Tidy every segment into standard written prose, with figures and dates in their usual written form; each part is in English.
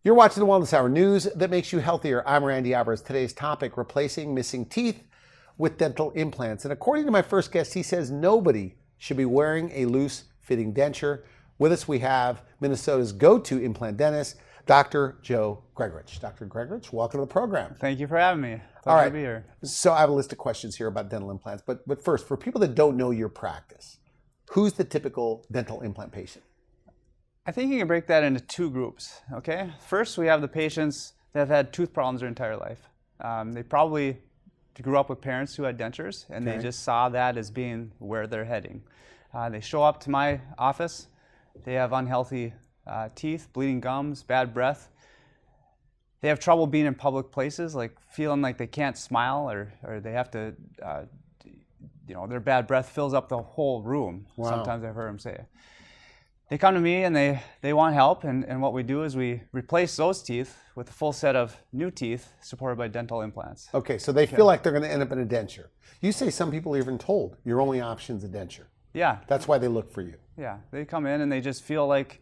You're watching the Wellness Hour, news that makes you healthier. I'm Randy Alvarez. Today's topic, replacing missing teeth with dental implants. And according to my first guest, he says nobody should be wearing a loose-fitting denture. With us, we have Minnesota's go-to implant dentist, Dr. Joe Gregorich. Dr. Gregorich, welcome to the program. Thank you for having me. All right, to be here. So I have a list of questions here about dental implants. But first, for people that don't know your practice, who's the typical dental implant patient? I think you can break that into two groups, okay? First, we have the patients that have had tooth problems their entire life. They probably grew up with parents who had dentures, and they just saw that as being where they're heading. They show up to my office, they have unhealthy teeth, bleeding gums, bad breath. They have trouble being in public places, like feeling like they can't smile, or they have to, their bad breath fills up the whole room. Wow. Sometimes I've heard them say it. They come to me and they want help, and what we do is we replace those teeth with a full set of new teeth supported by dental implants. Okay, so they feel like they're going to end up in a denture. You say some people are even told your only option is a denture. Yeah. That's why they look for you. Yeah, they come in and they just feel like,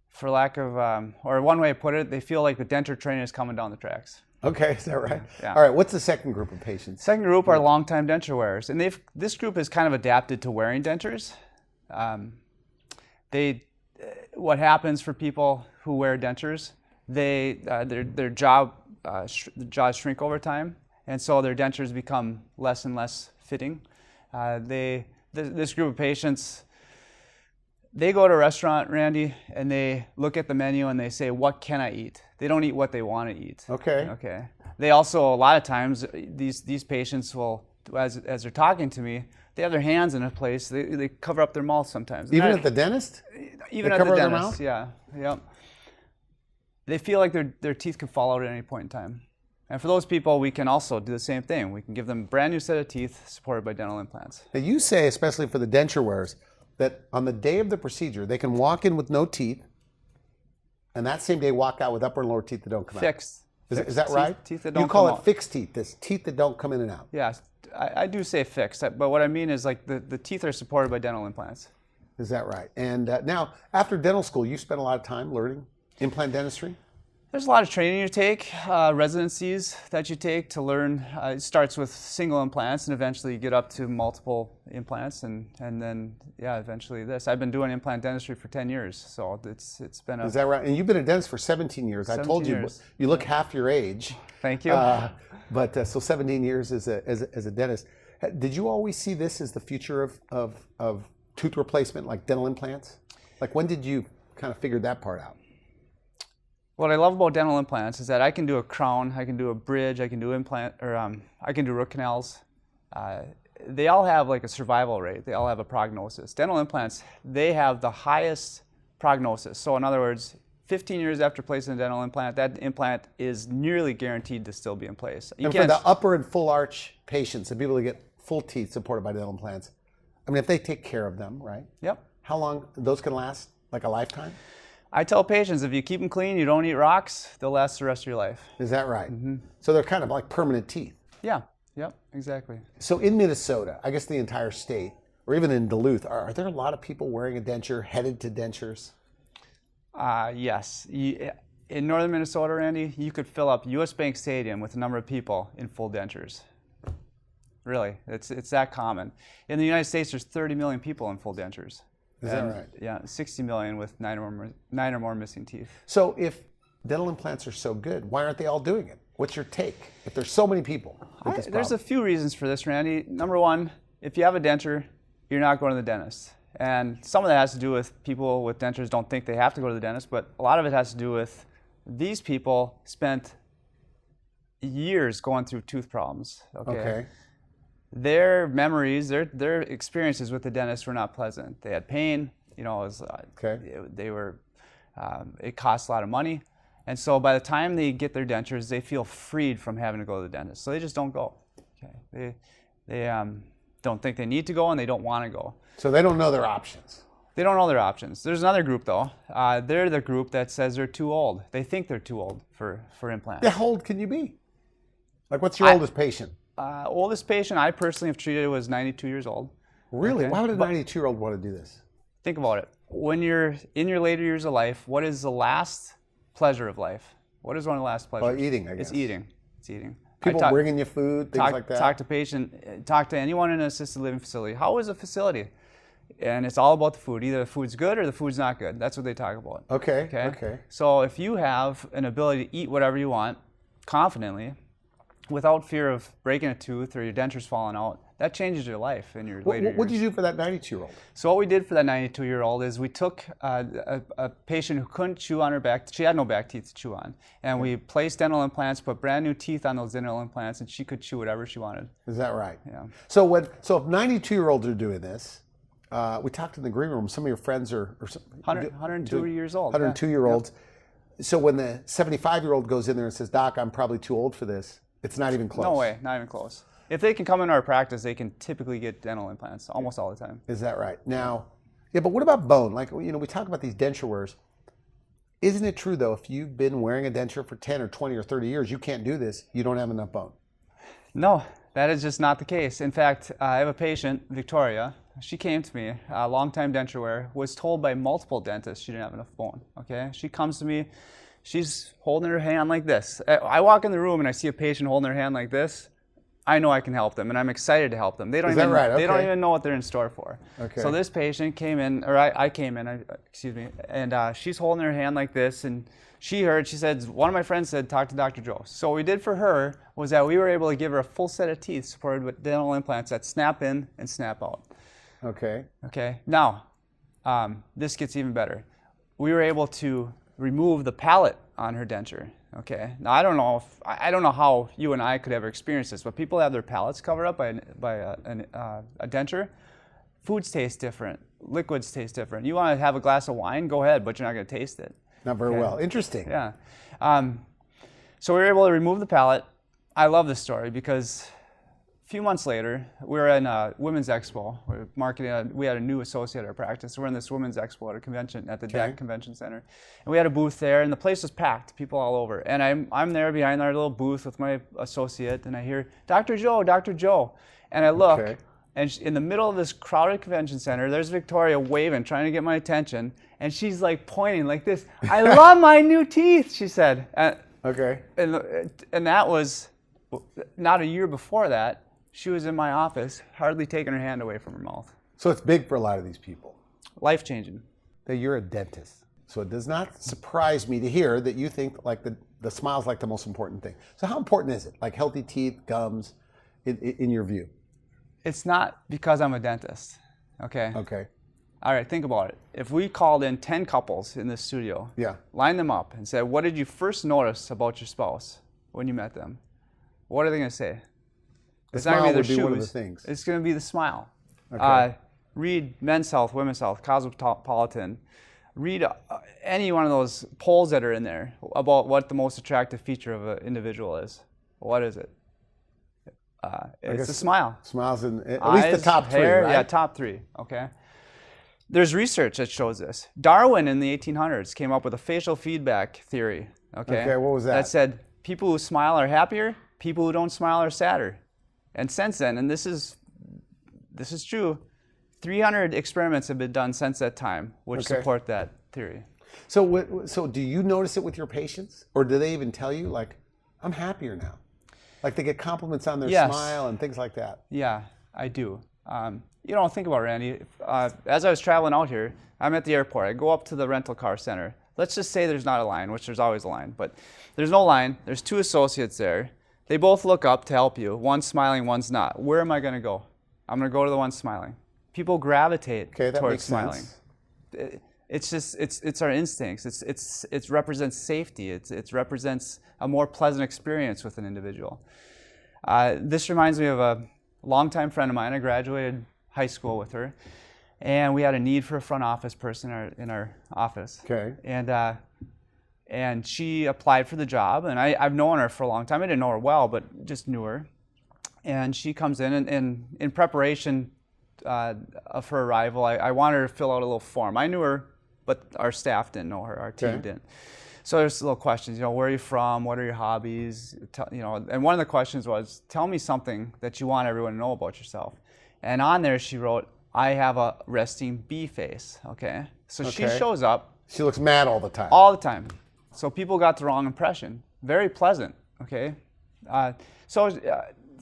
for lack of, or one way to put it, they feel like the denture train is coming down the tracks. Okay, is that right? Yeah. All right, what's the second group of patients? Second group are long-time denture wearers, and this group is kind of adapted to wearing dentures. What happens for people who wear dentures, their jaws shrink over time, and so their dentures become less and less fitting. This group of patients, they go to a restaurant, Randy, and they look at the menu and they say, "What can I eat?" They don't eat what they want to eat. Okay. Okay. They also, a lot of times, these patients will, as they're talking to me, they have their hands in a place. They cover up their mouth sometimes. Even at the dentist? Even at the dentist, yeah. Yep. They feel like their teeth could fall out at any point in time. And for those people, we can also do the same thing. We can give them a brand new set of teeth supported by dental implants. Now you say, especially for the denture wearers, that on the day of the procedure, they can walk in with no teeth, and that same day walk out with upper and lower teeth that don't come Fixed. out. Is that right? Teeth that don't you call come it out. Fixed teeth, this teeth that don't come in and out. Yeah, I do say fixed, but what I mean is like the teeth are supported by dental implants. Is that right? And now, after dental school, you spent a lot of time learning implant dentistry? There's a lot of training you take, residencies that you take to learn. It starts with single implants, and eventually you get up to multiple implants, and then, yeah, eventually this. I've been doing implant dentistry for 10 years, so it's been a... Is that right? And you've been a dentist for 17 years. 17 I told you, years. You look half your age. Thank you. So 17 years as a dentist. Did you always see this as the future of tooth replacement, like dental implants? Like, when did you kind of figure that part out? What I love about dental implants is that I can do a crown, I can do a bridge, I can do implant, or I can do root canals. They all have like a survival rate. They all have a prognosis. Dental implants, they have the highest prognosis. So in other words, 15 years after placing a dental implant, that implant is nearly guaranteed to still be in place. And for the upper and full arch patients, and people that get full teeth supported by dental implants, I mean, if they take care of them, right? Yep. How long those can last? Like a lifetime? I tell patients, if you keep them clean, you don't eat rocks, they'll last the rest of your life. Is that right? Mm-hmm. So they're kind of like permanent teeth. Yeah. Yep. Exactly. So in Minnesota, I guess the entire state, or even in Duluth, are there a lot of people wearing a denture, headed to dentures? Yes. In northern Minnesota, Randy, you could fill up U.S. Bank Stadium with a number of people in full dentures. Really, it's that common. In the United States, there's 30 million people in full dentures. Is that right? Yeah, 60 million with nine or more missing teeth. So if dental implants are so good, why aren't they all doing it? What's your take? If there's so many people with this problem? There's a few reasons for this, Randy. Number one, if you have a denture, you're not going to the dentist. And some of that has to do with people with dentures don't think they have to go to the dentist, but a lot of it has to do with these people spent years going through tooth problems. Okay. Their memories, their experiences with the dentist were not pleasant. They had pain, it was, it cost a lot of money. And so by the time they get their dentures, they feel freed from having to go to the dentist. So they just don't go. Okay. They don't think they need to go, and they don't want to go. So they don't know their options. They don't know their options. There's another group, though. They're the group that says they're too old. They think they're too old for implants. How old can you be? Like, what's your oldest patient? Oldest patient I personally have treated was 92 years old. Really? Okay. Why would a 92-year-old want to do this? Think about it. When you're in your later years of life, what is the last pleasure of life? What is one of the last pleasures? Well, eating, I guess. It's eating. It's eating. People bringing you food, things like that. Talk to anyone in an assisted living facility. How is a facility? And it's all about the food. Either the food's good or the food's not good. That's what they talk about. Okay. So if you have an ability to eat whatever you want confidently, without fear of breaking a tooth or your dentures falling out, that changes your life in your later years. What did you do for that 92-year-old? So what we did for that 92-year-old is we took a patient who couldn't chew on her back. She had no back teeth to chew on. And we placed dental implants, put brand new teeth on those dental implants, and she could chew whatever she wanted. Is that right? Yeah. So if 92-year-olds are doing this, we talked in the green room, some of your friends are 102 years old. 102-year-olds. Yep. So when the 75-year-old goes in there and says, Doc, I'm probably too old for this, it's not even close. No way, not even close. If they can come into our practice, they can typically get dental implants almost all the time. Is that right? Now, yeah, but what about bone? Like, we talk about these denture wears. Isn't it true, though, if you've been wearing a denture for 10 or 20 or 30 years, you can't do this, you don't have enough bone? No, that is just not the case. In fact, I have a patient, Victoria. She came to me, a long-time denture wearer, was told by multiple dentists she didn't have enough bone, okay? She comes to me, she's holding her hand like this. I walk in the room and I see a patient holding their hand like this. I know I can help them, and I'm excited to help them. They don't Is that right? Okay. They don't even know what they're in store for. Okay. So this patient came in, or I came in, excuse me, and she's holding her hand like this, and she said, one of my friends said, talk to Dr. Joe. So what we did for her was that we were able to give her a full set of teeth supported with dental implants that snap in and snap out. Okay. Okay. Now, this gets even better. We were able to remove the palate on her denture. Okay. Now I don't know how you and I could ever experience this, but people have their palates covered up by a denture. Foods taste different. Liquids taste different. You want to have a glass of wine? Go ahead, but you're not going to taste it. Not very well. Interesting. Yeah. So we were able to remove the palate. I love this story because a few months later, we were in a women's expo. We were marketing. We had a new associate at our practice. We're in this women's expo at a convention at the DAC Convention Center, and we had a booth there, and the place was packed, people all over. And I'm there behind our little booth with my associate, and I hear Dr. Joe, Dr. Joe, and I look, and in the middle of this crowded convention center, there's Victoria waving, trying to get my attention, and she's like pointing like this. I love my new teeth, she said. And that was not a year before that. She was in my office, hardly taking her hand away from her mouth. So it's big for a lot of these people. Life-changing. That you're a dentist. So it does not surprise me to hear that you think like the smile's like the most important thing. So how important is it? Like healthy teeth, gums, in your view? It's not because I'm a dentist, okay? Okay. All right, think about it. If we called in 10 couples in this studio, lined them up and said, what did you first notice about your spouse when you met them? What are they going to say? It's not going to be their shoes. One of the things. It's going to be the smile. Okay. Read Men's Health, Women's Health, Cosmopolitan. Read any one of those polls that are in there about what the most attractive feature of an individual is. What is it? It's the smile. Smiles in at Eyes, least the top three, hair, right? Yeah, top three. Okay. There's research that shows this. Darwin in the 1800s came up with a facial feedback theory. Okay, what was that? That said people who smile are happier, people who don't smile are sadder. And since then, and this is true, 300 experiments have been done since that time, which support that theory. So do you notice it with your patients, or do they even tell you, like, I'm happier now? Like they get compliments on their smile and things like that? Yeah, I do. Think about it, Randy. As I was traveling out here, I'm at the airport. I go up to the rental car center. Let's just say there's not a line, which there's always a line, but there's no line. There's two associates there. They both look up to help you. One's smiling, one's not. Where am I going to go? I'm going to go to the one smiling. People gravitate towards smiling. It's our instincts. It represents safety. It represents a more pleasant experience with an individual. This reminds me of a longtime friend of mine. I graduated high school with her, and we had a need for a front office person in our office. Okay. And she applied for the job, and I've known her for a long time. I didn't know her well, but just knew her. And she comes in, and in preparation of her arrival, I wanted her to fill out a little form. I knew her, but our staff didn't know her. Our team didn't. So there's little questions, where are you from? What are your hobbies? And one of the questions was, tell me something that you want everyone to know about yourself. And on there she wrote, I have a resting bee face, okay? So she shows up. She looks mad all the time. All the time. So people got the wrong impression. Very pleasant, okay?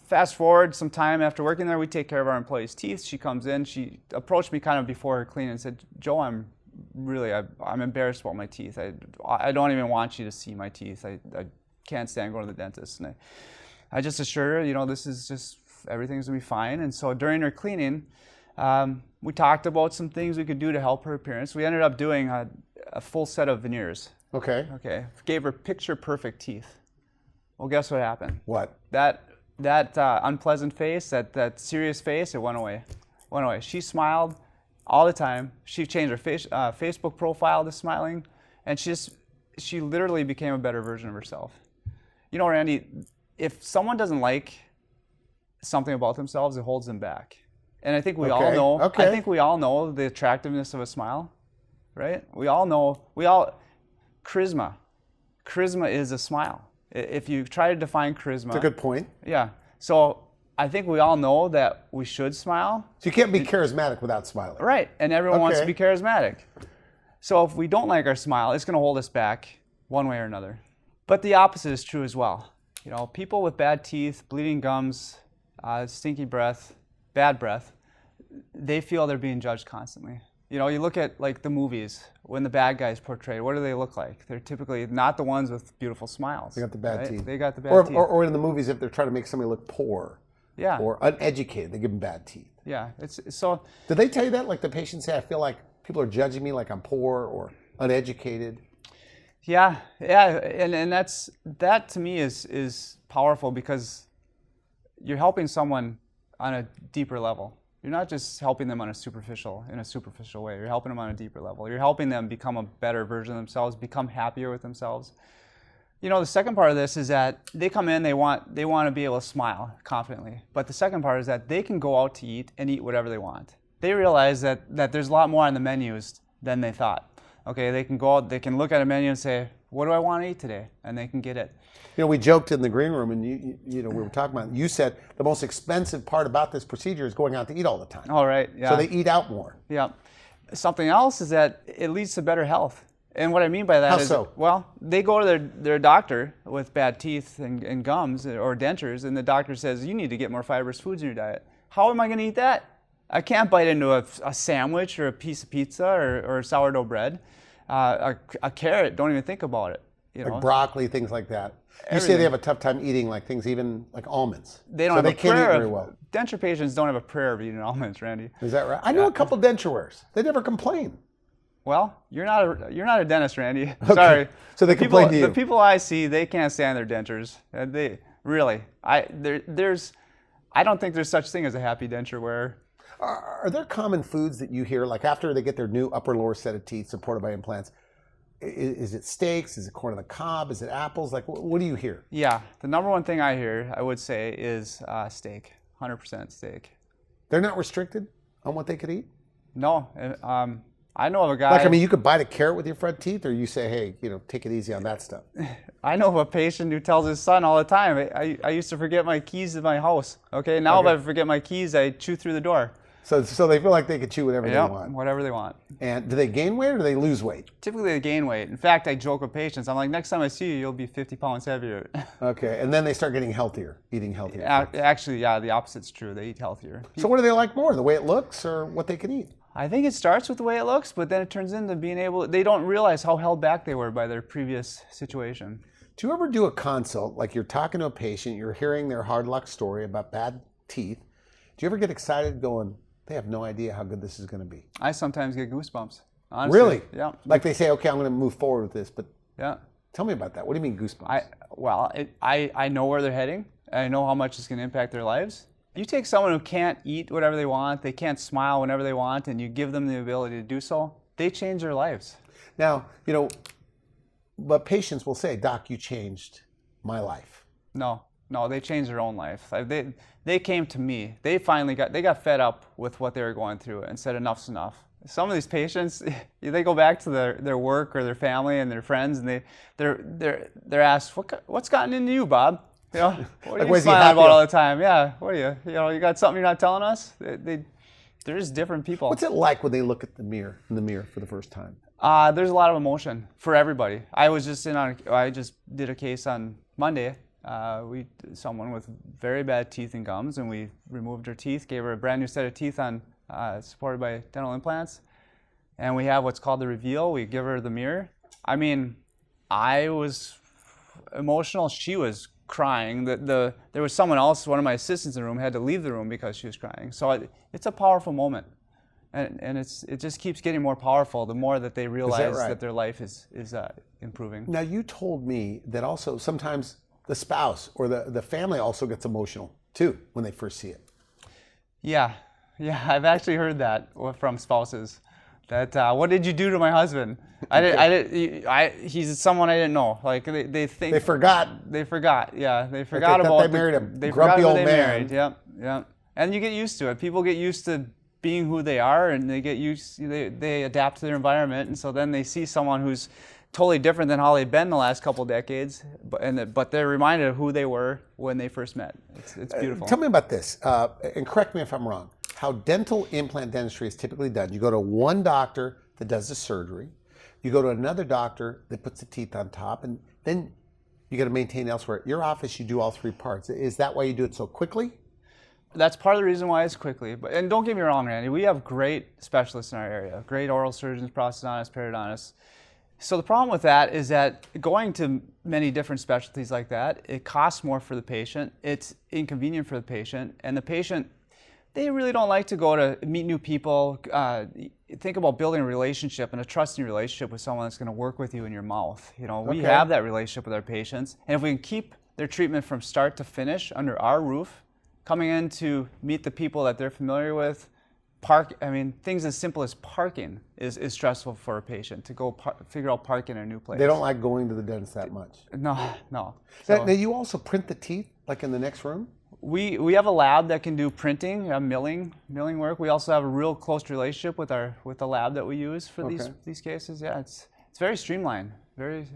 Fast forward some time after working there, we take care of our employees' teeth. She comes in, she approached me kind of before her cleaning and said, Joe, I'm embarrassed about my teeth. I don't even want you to see my teeth. I can't stand going to the dentist. And I just assured her, this is just, everything's gonna be fine. And so during her cleaning, we talked about some things we could do to help her appearance. We ended up doing a full set of veneers. Okay. Gave her picture perfect teeth. Well, guess what happened? What? That unpleasant face, that serious face, it went away. She smiled all the time. She changed her Facebook profile to smiling, and she literally became a better version of herself. Randy, if someone doesn't like something about themselves, it holds them back. And I think we all know. Okay. I think we all know the attractiveness of a smile, right? We all know. Charisma. Charisma is a smile. If you try to define charisma, that's a good point. Yeah. So I think we all know that we should smile. So you can't be charismatic without smiling. Right. And everyone wants to be charismatic. So if we don't like our smile, it's going to hold us back one way or another. But the opposite is true as well. People with bad teeth, bleeding gums, stinky breath, bad breath, they feel they're being judged constantly. You look at like the movies, when the bad guys portrayed, what do they look like? They're typically not the ones with beautiful smiles. They got the bad teeth. They got the bad teeth. Or in the movies, if they're trying to make somebody look poor or uneducated, they give them bad teeth. Yeah. So. Did they tell you that? Like the patients say, I feel like people are judging me like I'm poor or uneducated. Yeah. And that to me is powerful because you're helping someone on a deeper level. You're not just helping them in a superficial way. You're helping them on a deeper level. You're helping them become a better version of themselves, become happier with themselves. The second part of this is that they come in, they want to be able to smile confidently. But the second part is that they can go out to eat and eat whatever they want. They realize that there's a lot more on the menus than they thought. Okay, they can go out, they can look at a menu and say, what do I want to eat today? And they can get it. We joked in the green room, and we were talking about. You said the most expensive part about this procedure is going out to eat all the time. All right. Yeah. So they eat out more. Yeah. Something else is that it leads to better health. And what I mean by that is, they go to their doctor with bad teeth and gums or dentures, and the doctor says, you need to get more fibrous foods in your diet. How am I going to eat that? I can't bite into a sandwich or a piece of pizza or sourdough bread. A carrot, don't even think about it. Like broccoli, things like that. You say they have a tough time eating like things, even like almonds. They don't have a prayer. Can't eat very well. Denture patients don't have a prayer of eating almonds, Randy. Is that right? I know a couple denture wearers. They never complain. Well, you're not a dentist, Randy. Okay. Sorry. So they complain to you. The people I see, they can't stand their dentures. They really. I don't think there's such thing as a happy denture wearer. Are there common foods that you hear, like after they get their new upper lower set of teeth supported by implants? Is it steaks? Is it corn on the cob? Is it apples? Like, what do you hear? Yeah, the number one thing I hear, I would say, is steak. 100% steak. They're not restricted on what they could eat? No. I know of a guy. You could bite a carrot with your front teeth, or you say, hey, take it easy on that stuff. I know of a patient who tells his son all the time, I used to forget my keys to my house. Okay, now if I forget my keys, I chew through the door. So they feel like they could chew whatever they want. Whatever they want. And do they gain weight or do they lose weight? Typically they gain weight. In fact, I joke with patients. I'm like, next time I see you, you'll be 50 pounds heavier. Okay, and then they start getting healthier, eating healthier. Actually, the opposite's true. They eat healthier. So what do they like more, the way it looks or what they can eat? I think it starts with the way it looks, but then it turns into they don't realize how held back they were by their previous situation. Do you ever do a consult, like you're talking to a patient, you're hearing their hard luck story about bad teeth. Do you ever get excited going, they have no idea how good this is going to be? I sometimes get goosebumps. Honestly. Really? Yeah. Like they say, okay, I'm going to move forward with this, but yeah. Tell me about that. What do you mean goosebumps? I know where they're heading. I know how much it's going to impact their lives. You take someone who can't eat whatever they want, they can't smile whenever they want, and you give them the ability to do so, they change their lives. Now, but patients will say, Doc, you changed my life. No, they changed their own life. They came to me. They finally got fed up with what they were going through and said enough's enough. Some of these patients, they go back to their work or their family and their friends, and they're asked, what's gotten into you, Bob? What are you smiling about all the time? Yeah, what are you? You got something you're not telling us? They're just different people. What's it like when they look at in the mirror for the first time? There's a lot of emotion for everybody. I just did a case on Monday. Someone with very bad teeth and gums, and we removed her teeth, gave her a brand new set of teeth supported by dental implants. And we have what's called the reveal. We give her the mirror. I mean, I was emotional. She was crying. There was someone else, one of my assistants in the room, had to leave the room because she was crying. So it's a powerful moment. And it just keeps getting more powerful the more that they realize that their life is improving. Now, you told me that also sometimes the spouse or the family also gets emotional too when they first see it. Yeah, I've actually heard that from spouses. That what did you do to my husband? He's someone I didn't know. Like they think they forgot. They forgot. Yeah, they forgot about. They married a grumpy old man. Married. Yep. And you get used to it. People get used to being who they are, and they adapt to their environment, and so then they see someone who's totally different than how they've been the last couple of decades, but they're reminded of who they were when they first met. It's beautiful. Tell me about this, and correct me if I'm wrong. How dental implant dentistry is typically done. You go to one doctor that does the surgery, you go to another doctor that puts the teeth on top, and then you got to maintain elsewhere. At your office, you do all three parts. Is that why you do it so quickly? That's part of the reason why it's quickly. And don't get me wrong, Randy, we have great specialists in our area, great oral surgeons, prosthodontists, periodontists. So the problem with that is that going to many different specialties like that, it costs more for the patient, it's inconvenient for the patient, and the patient, they really don't like to go to meet new people. Think about building a relationship and a trusting relationship with someone that's going to work with you in your mouth. We have that relationship with our patients, and if we can keep their treatment from start to finish under our roof, coming in to meet the people that they're familiar with, things as simple as parking is stressful for a patient to go figure out parking in a new place. They don't like going to the dentist that much. No. Now, you also print the teeth, like in the next room? We have a lab that can do printing, milling work. We also have a real close relationship with the lab that we use for these cases. Yeah, it's very streamlined. Very.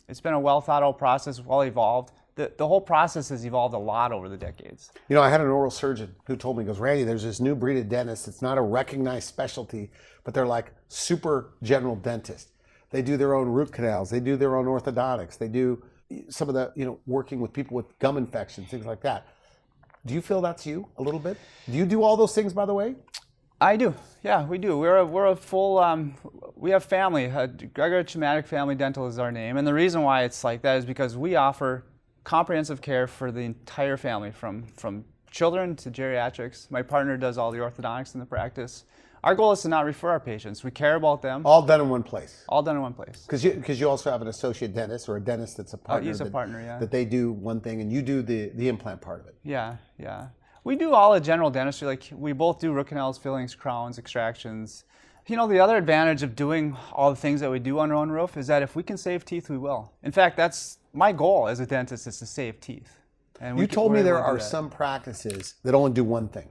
It's been a well thought out process, well evolved. The whole process has evolved a lot over the decades. I had an oral surgeon who told me, he goes, Randy, there's this new breed of dentists. It's not a recognized specialty, but they're like super general dentists. They do their own root canals. They do their own orthodontics. They do some of the, working with people with gum infections, things like that. Do you feel that's you a little bit? Do you do all those things, by the way? I do. Yeah, we do. We're a full, we have family. Gregorich Family Dental is our name. And the reason why it's like that is because we offer comprehensive care for the entire family, from children to geriatrics. My partner does all the orthodontics in the practice. Our goal is to not refer our patients. We care about them. All done in one place. All done in one place. Because you also have an associate dentist or a dentist that's a partner. He's a partner, yeah. That they do one thing and you do the implant part of it. Yeah. We do all the general dentistry. Like we both do root canals, fillings, crowns, extractions. The other advantage of doing all the things that we do on our own roof is that if we can save teeth, we will. In fact, that's my goal as a dentist, is to save teeth. And you told me there are some practices that only do one thing.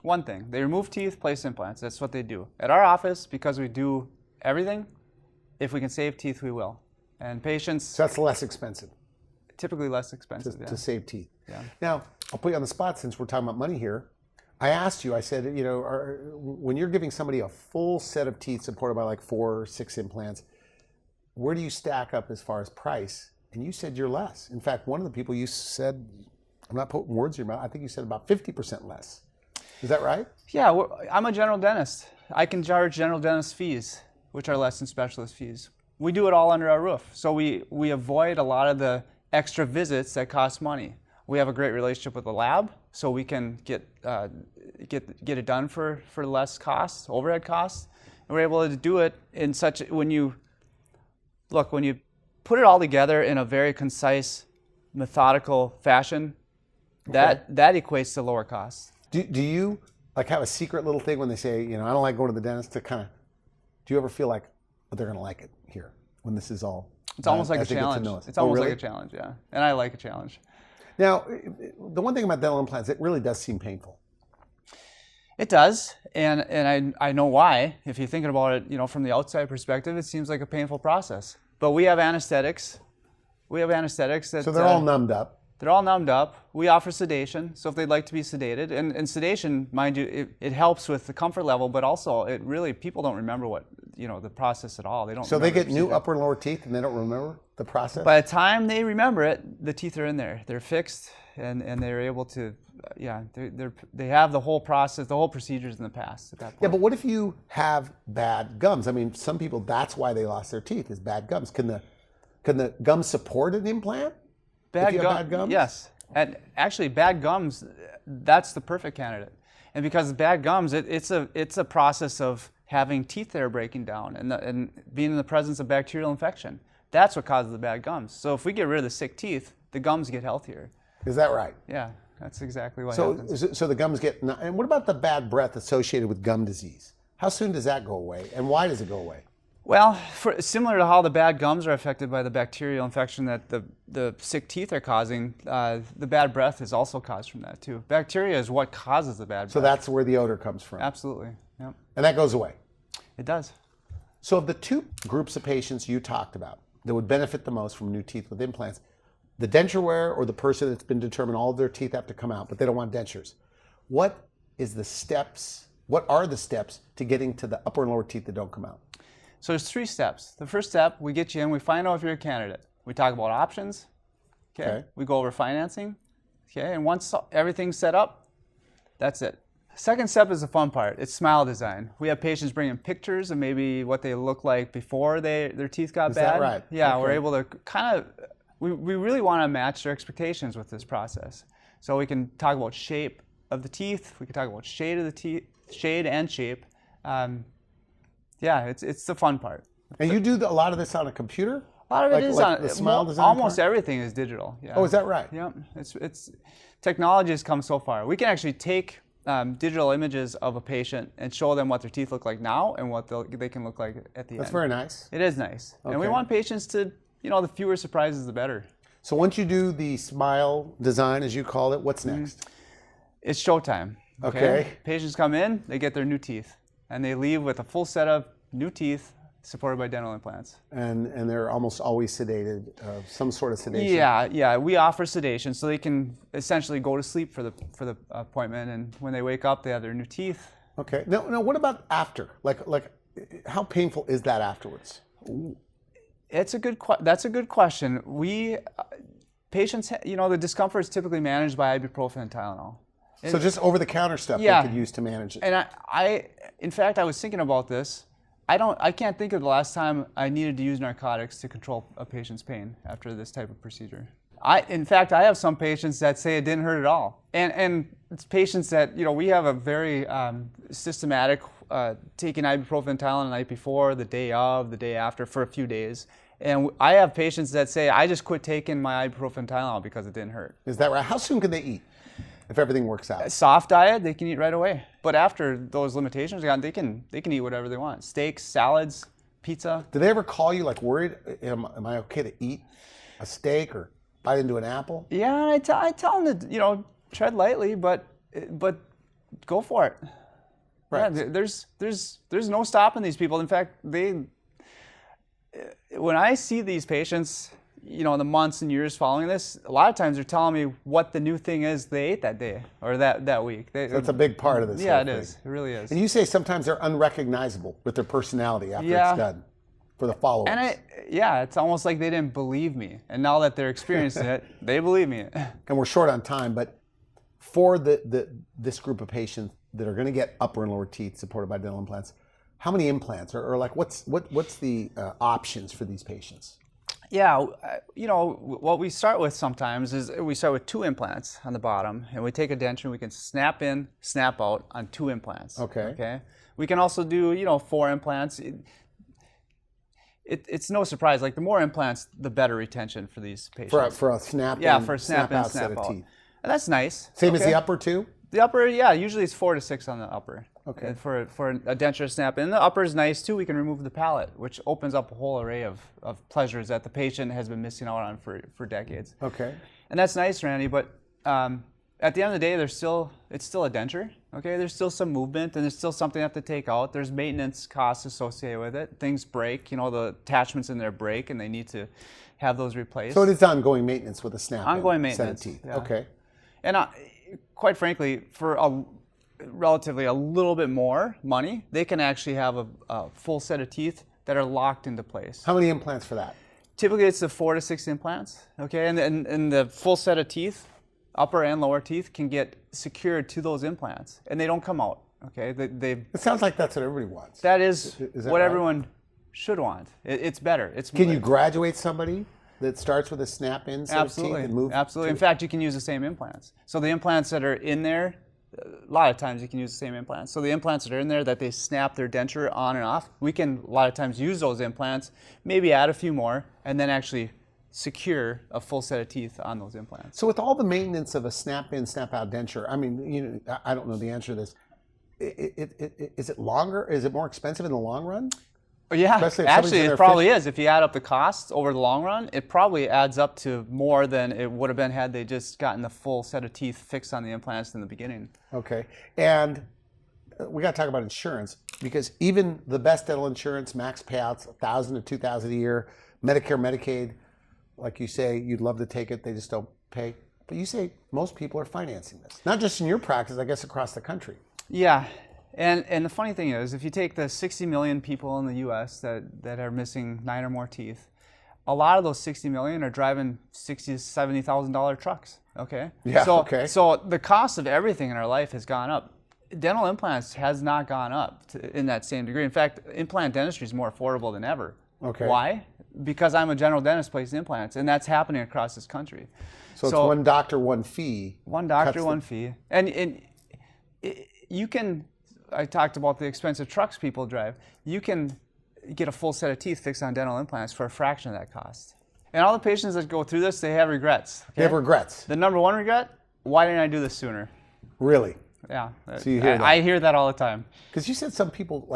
One thing. They remove teeth, place implants. That's what they do. At our office, because we do everything, if we can save teeth, we will. And patients... So that's less expensive. Typically less expensive, to save teeth. Yeah. Now, I'll put you on the spot since we're talking about money here. I asked you, I said, when you're giving somebody a full set of teeth supported by like 4 or 6 implants, where do you stack up as far as price? And you said you're less. In fact, one of the people you said, I'm not putting words in your mouth, I think you said about 50% less. Is that right? Yeah, I'm a general dentist. I can charge general dentist fees, which are less than specialist fees. We do it all under our roof. So we avoid a lot of the extra visits that cost money. We have a great relationship with the lab, so we can get it done for less costs, overhead costs. And we're able to do it in such, when you put it all together in a very concise, methodical fashion, that equates to lower costs. Do you like have a secret little thing when they say, I don't like going to the dentist, to kind of, do you ever feel like, they're going to like it here when this is all? It's almost like a challenge. It's almost like a challenge, yeah. And I like a challenge. Now, the one thing about dental implants, it really does seem painful. It does, and I know why. If you're thinking about it, from the outside perspective, it seems like a painful process. But we have anesthetics. That, so they're all numbed up. They're all numbed up. We offer sedation, so if they'd like to be sedated, and sedation, mind you, it helps with the comfort level, but also it really, people don't remember the process at all. They don't. So they get new upper and lower teeth and they don't remember the process? By the time they remember it, the teeth are in there. They're fixed, and they're able to, they have the whole process, the whole procedures in the past at that point. Yeah, but what if you have bad gums? I mean, some people, that's why they lost their teeth, is bad gums. Can the gums support an implant? Bad gums? Yes. And actually, bad gums, that's the perfect candidate. And because of bad gums, it's a process of having teeth that are breaking down and being in the presence of bacterial infection. That's what causes the bad gums. So if we get rid of the sick teeth, the gums get healthier. Is that right? Yeah, that's exactly what happens. So the gums get, and what about the bad breath associated with gum disease? How soon does that go away, and why does it go away? Well, similar to how the bad gums are affected by the bacterial infection that the sick teeth are causing, the bad breath is also caused from that too. Bacteria is what causes the bad breath. So that's where the odor comes from? Absolutely, yep. And that goes away? It does. So of the two groups of patients you talked about that would benefit the most from new teeth with implants, the denture wearer or the person that's been determined all of their teeth have to come out, but they don't want dentures, what are the steps to getting to the upper and lower teeth that don't come out? So there's 3 steps. The first step, we get you in, we find out if you're a candidate. We talk about options, okay? We go over financing, okay? And once everything's set up, that's it. Second step is the fun part. It's smile design. We have patients bring in pictures of maybe what they look like before their teeth got bad. Is that right? Yeah, okay. We're able to kind of, we really want to match their expectations with this process. So we can talk about shape of the teeth. We can talk about shade of the teeth, shade and shape. Yeah, it's the fun part. And you do a lot of this on a computer? A lot of it is on the smile design almost part? everything is digital. Yeah. Oh, is that right? Yeah, it's technology has come so far. We can actually take digital images of a patient and show them what their teeth look like now and what they can look like at the end. That's very nice. It is nice. Okay. And we want patients to, the fewer surprises, the better. So once you do the smile design, as you call it, what's next? It's showtime. Okay. Patients come in, they get their new teeth, and they leave with a full set of new teeth supported by dental implants. And they're almost always sedated, some sort of sedation. Yeah. We offer sedation so they can essentially go to sleep for the appointment, and when they wake up, they have their new teeth. Okay. Now, what about after? Like, how painful is that afterwards? That's a good question. Patients, the discomfort is typically managed by ibuprofen and Tylenol. So just over-the-counter stuff they could use to manage it. And in fact, I was thinking about this. I can't think of the last time I needed to use narcotics to control a patient's pain after this type of procedure. In fact, I have some patients that say it didn't hurt at all. And it's patients that, we have a very systematic taking ibuprofen and Tylenol the night before, the day of, the day after for a few days. And I have patients that say, I just quit taking my ibuprofen and Tylenol because it didn't hurt. Is that right? How soon can they eat if everything works out? A soft diet, they can eat right away. But after those limitations are gone, they can eat whatever they want. Steaks, salads, pizza. Do they ever call you worried? Am I okay to eat a steak or bite into an apple? Yeah, I tell them to tread lightly, but go for it. Right. Yeah, there's no stopping these people. In fact, when I see these patients, in the months and years following this, a lot of times they're telling me what the new thing is they ate that day or that week. That's a big part of this. Yeah, it is. It really is. And you say sometimes they're unrecognizable with their personality after it's done for the followers. And it's almost like they didn't believe me. And now that they're experiencing it, they believe me. And we're short on time, but for this group of patients that are going to get upper and lower teeth supported by dental implants, how many implants or what's the options for these patients? Yeah, what we start with sometimes is we start with 2 implants on the bottom, and we take a denture and we can snap in, snap out on 2 implants. Okay. We can also do 4 implants. It's no surprise. Like the more implants, the better retention for these patients. For a snap in, for a snap in, out snap set of out. teeth. And that's nice. Same as the upper too? The upper, usually it's 4 to 6 on the upper. Okay. And for a denture snap in. The upper is nice too. We can remove the palate, which opens up a whole array of pleasures that the patient has been missing out on for decades. Okay. And that's nice, Randy, but at the end of the day, it's still a denture. Okay, there's still some movement, and there's still something you have to take out. There's maintenance costs associated with it. Things break, the attachments in there break, and they need to have those replaced. So it is ongoing maintenance with a snap-in Ongoing set of maintenance. teeth. Yeah. Okay. And quite frankly, for relatively a little bit more money, they can actually have a full set of teeth that are locked into place. How many implants for that? Typically, it's the 4 to 6 implants. Okay, and the full set of teeth, upper and lower teeth, can get secured to those implants, and they don't come out. Okay, It sounds like that's what everybody wants. That is that what right? everyone should want. It's better. Can you graduate somebody that starts with a snap-in set of teeth and move? Absolutely. In fact, you can use the same implants. So the implants that are in there, a lot of times you can use the same implants. So the implants that are in there that they snap their denture on and off, we can a lot of times use those implants, maybe add a few more, and then actually secure a full set of teeth on those implants. So with all the maintenance of a snap-in, snap-out denture, I mean, I don't know the answer to this. Is it longer? Is it more expensive in the long run? Yeah, actually it probably is. If you add up the costs over the long run, it probably adds up to more than it would have been had they just gotten the full set of teeth fixed on the implants in the beginning. Okay, and we got to talk about insurance, because even the best dental insurance, max payouts, $1,000 to $2,000 a year, Medicare, Medicaid, like you say, you'd love to take it, they just don't pay. But you say most people are financing this, not just in your practice, I guess across the country. Yeah. And the funny thing is, if you take the 60 million people in the U.S. that are missing 9 or more teeth, a lot of those 60 million are driving $60,000 to $70,000 trucks. Okay. Yeah. So the cost of everything in our life has gone up. Dental implants has not gone up in that same degree. In fact, implant dentistry is more affordable than ever. Okay. Why? Because I'm a general dentist placing implants, and that's happening across this country. So it's one doctor, one fee. One doctor, one fee, and you can. I talked about the expensive trucks people drive. You can get a full set of teeth fixed on dental implants for a fraction of that cost. And all the patients that go through this, they have regrets. Okay? They have regrets. The number one regret, why didn't I do this sooner? Really? Yeah. So you hear that? I hear that all the time. Because you said some people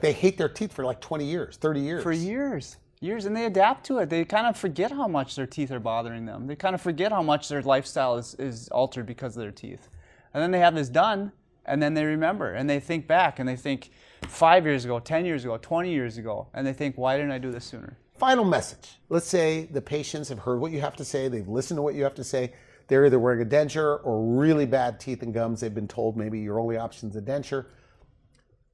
they hate their teeth for like 20 years, 30 years. For years, and they adapt to it. They kind of forget how much their teeth are bothering them. They kind of forget how much their lifestyle is altered because of their teeth. And then they have this done, and then they remember, and they think back, and they think 5 years ago, 10 years ago, 20 years ago, and they think, why didn't I do this sooner? Final message. Let's say the patients have heard what you have to say, they've listened to what you have to say, they're either wearing a denture or really bad teeth and gums, they've been told maybe your only option is a denture,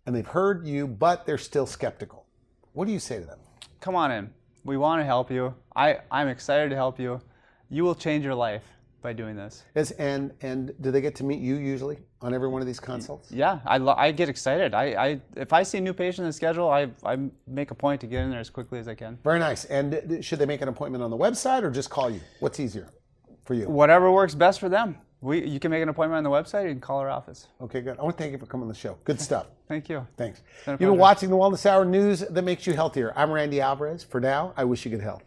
and they've heard you, but they're still skeptical. What do you say to them? Come on in. We want to help you. I'm excited to help you. You will change your life by doing this. And do they get to meet you usually on every one of these consults? Yeah, I get excited. If I see a new patient in the schedule, I make a point to get in there as quickly as I can. Very nice. And should they make an appointment on the website or just call you? What's easier for you? Whatever works best for them. You can make an appointment on the website, or you can call our office. Okay, good. I want to thank you for coming on the show. Good stuff. Thank you. Thanks. You've been watching the Wellness Hour, news that makes you healthier. I'm Randy Alvarez. For now, I wish you good health.